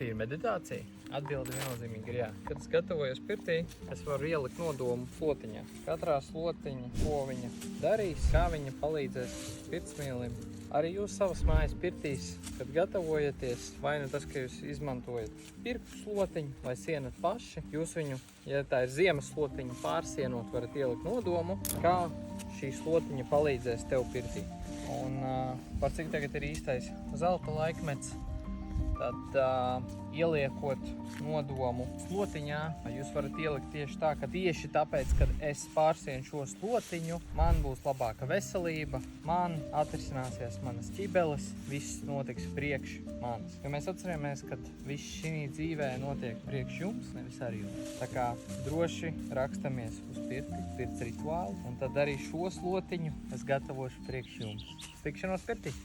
pirtī ir meditācija? Atbilde viennozīmīgi ir jā. Kad es gatavojos pirtī, es varu ielikt nodomu slotiņā. Katrā slotiņa, ko viņa darīs, kā viņa palīdzēs pirtsmīlim. Arī jūs savas mājas pirtīs, kad gatavojaties, vai nu tas, ka jūs izmantojat pirktu slotiņu vai sienat paši, jūs viņu, ja tā ir ziemas slotiņa, pārsienot, varat ielikt nodomu, kā šī slotiņa palīdzēs tev pirtī. Un par cik tagad ir īstais zelta laikmets, tad ieliekot nodomu slotiņā, jūs varat ielikt tieši tā, ka tieši tāpēc, kad es pārsienu šo slotiņu, man būs labāka veselība, man atrisināsies manas ķibeles, viss notiks priekš manis. Jo mēs atceramies, ka viss šī dzīvē notiek priekš jums, nevis ar jums. Tā kā droši rakstamies uz pirts rituālu, un tad arī šo slotiņu es gatavošu priekš jums. Tikšanos pirtī!